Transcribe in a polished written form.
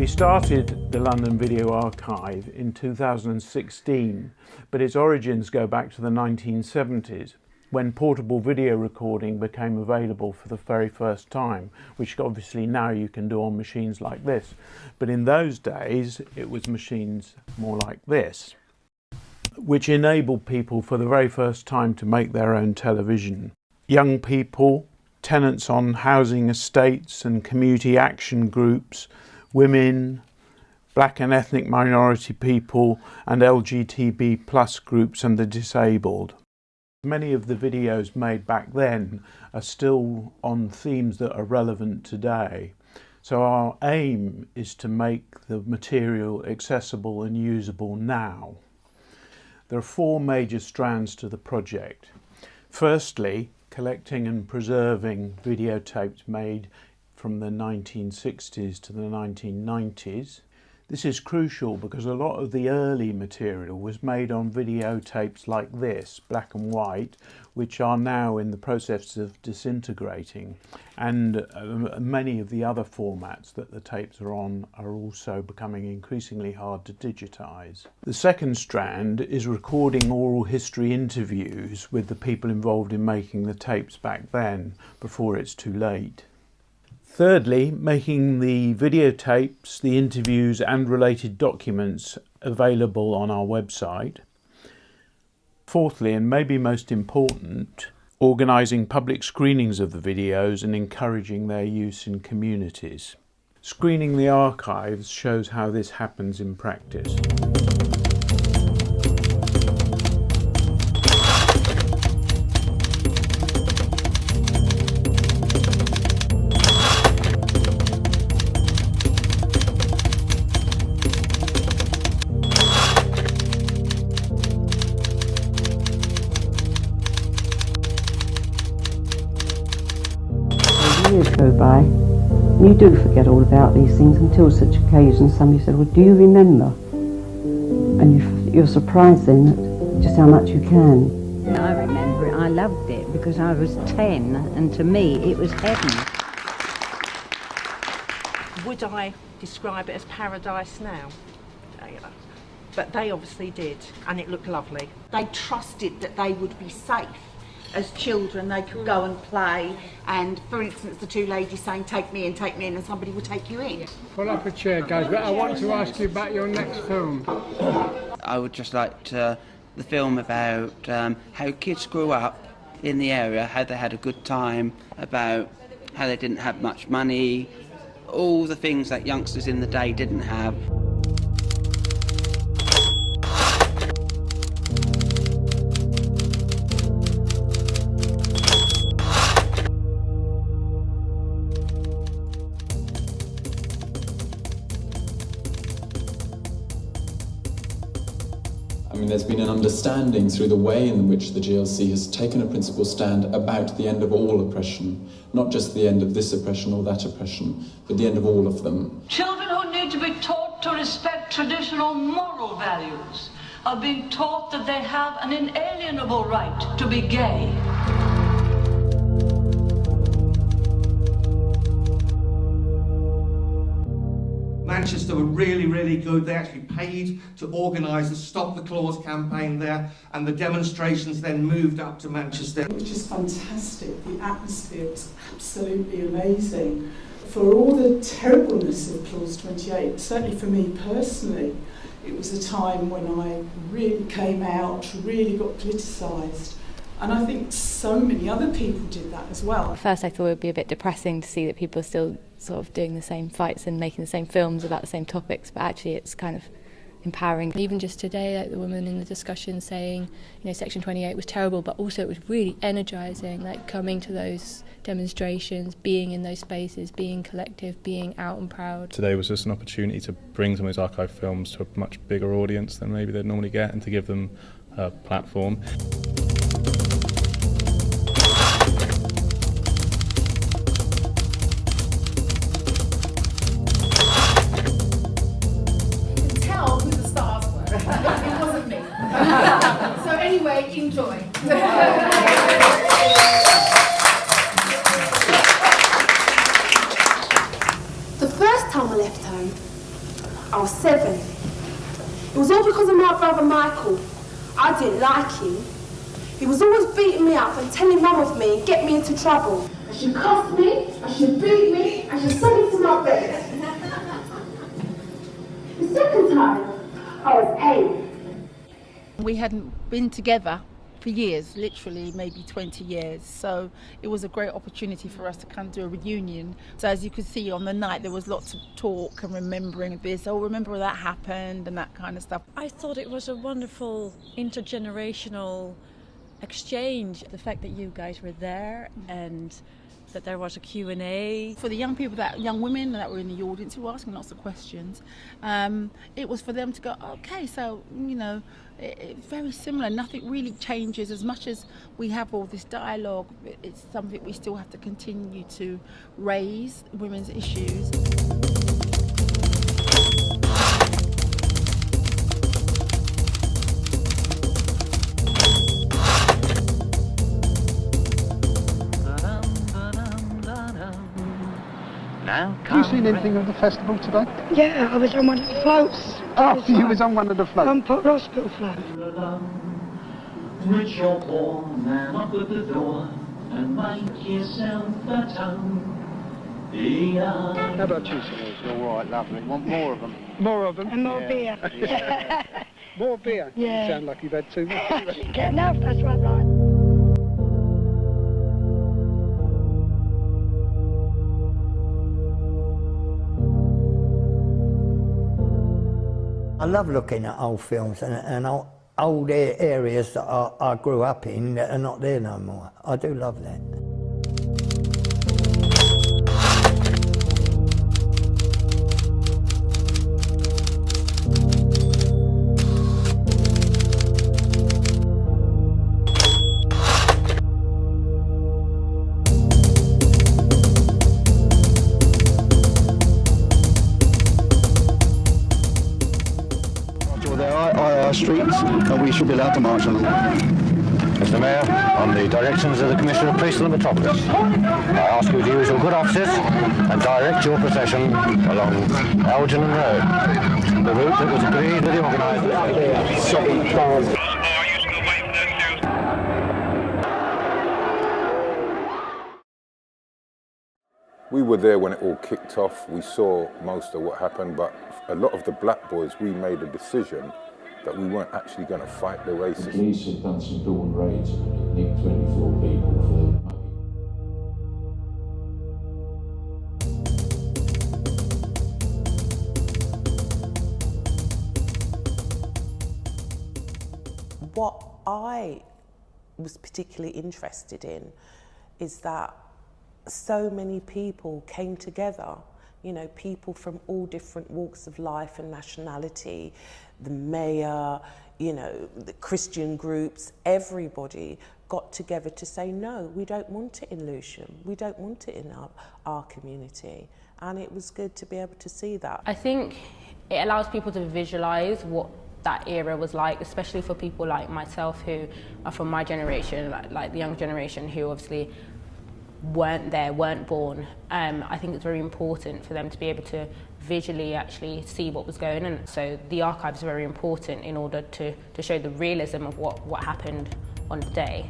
We started the London Video Archive in 2016, but its origins go back to the 1970s, when portable video recording became available for the very first time, which obviously now you can do on machines like this. But in those days, it was machines more like this, which enabled people for the very first time to make their own television. Young people, tenants on housing estates and community action groups, women, black and ethnic minority people, and LGBT+ groups and the disabled. Many of the videos made back then are still on themes that are relevant today. So our aim is to make the material accessible and usable now. There are four major strands to the project. Firstly, collecting and preserving videotapes made from the 1960s to the 1990s. This is crucial because a lot of the early material was made on videotapes like this, black and white, which are now in the process of disintegrating. And many of the other formats that the tapes are on are also becoming increasingly hard to digitize. The second strand is recording oral history interviews with the people involved in making the tapes back then, before it's too late. Thirdly, making the videotapes, the interviews and related documents available on our website. Fourthly, and maybe most important, organising public screenings of the videos and encouraging their use in communities. Screening the archives shows how this happens in practice. Years go by, and you do forget all about these things until such occasion somebody said, well, do you remember? And you're surprised then at just how much you can. I remember it. I loved it because I was 10, and to me it was heaven. Would I describe it as paradise now? But they obviously did, and it looked lovely. They trusted that they would be safe. As children, they could go and play, and for instance, the two ladies saying, take me in, and somebody would take you in. Pull up a chair, guys, but I want to ask you about your next film. I would just like the film about how kids grew up in the area, how they had a good time, about how they didn't have much money, all the things that youngsters in the day didn't have. I mean, there's been an understanding through the way in which the GLC has taken a principled stand about the end of all oppression, not just the end of this oppression or that oppression, but the end of all of them. Children who need to be taught to respect traditional moral values are being taught that they have an inalienable right to be gay. Manchester were really, really good. They actually paid to organise the Stop the Claws campaign there, and the demonstrations then moved up to Manchester. It was just fantastic. The atmosphere was absolutely amazing. For all the terribleness of Clause 28, certainly for me personally, it was a time when I really came out, really got politicised. And I think so many other people did that as well. At first I thought it would be a bit depressing to see that people are still sort of doing the same fights and making the same films about the same topics, but actually it's kind of empowering. Even just today, like the woman in the discussion saying, you know, Section 28 was terrible, but also it was really energising, like coming to those demonstrations, being in those spaces, being collective, being out and proud. Today was just an opportunity to bring some of those archive films to a much bigger audience than maybe they'd normally get, and to give them a platform. So anyway, enjoy. The first time I left home, I was 7. It was all because of my brother Michael. I didn't like him. He was always beating me up and telling mum of me and get me into trouble. And she cuffed me, and she beat me, and she sent me to my bed. The second time, I was 8. We hadn't been together for years, literally maybe 20 years, so it was a great opportunity for us to kind of do a reunion. So as you could see on the night, there was lots of talk and remembering this, oh, remember when that happened and that kind of stuff. I thought it was a wonderful intergenerational exchange. The fact that you guys were there and that there was a Q&A. For the young people, young women that were in the audience who were asking lots of questions, it was for them to go, okay, so, you know, it's very similar. Nothing really changes. As much as we have all this dialogue, it's something we still have to continue to raise, women's issues. Have you seen anything of the festival today? Yeah, I was on one of the floats. Oh, you was on one of the floats? On Port Hospital float. With your poor man up at the door and make yourself at home. How about you, Sinead? All right, lovely. Want more of them? More of them? And more beer. Yeah. More beer? Yeah. You sound like you've had too much. Get enough, that's what I like. I love looking at old films and old areas that I grew up in that are not there no more. I do love that. Streets, and we should be allowed to march on them. Mr. Mayor, on the directions of the Commissioner of Police of the Metropolis, I ask you to use your good offices and direct your procession along Algernon Road, the route that was agreed with the organisers. We were there when it all kicked off. We saw most of what happened, but a lot of the black boys, we made a decision that we weren't actually going to fight the racists. The police had done some dawn raids and nicked 24 people for What I was particularly interested in is that so many people came together, you know, people from all different walks of life and nationality, the mayor, you know, the Christian groups, everybody got together to say, no, we don't want it in Lewisham, we don't want it in our community. And it was good to be able to see that. I think it allows people to visualise what that era was like, especially for people like myself who are from my generation, like the young generation who obviously weren't there, weren't born. I think it's very important for them to be able to visually actually see what was going on. So the archives are very important in order to show the realism of what happened on the day.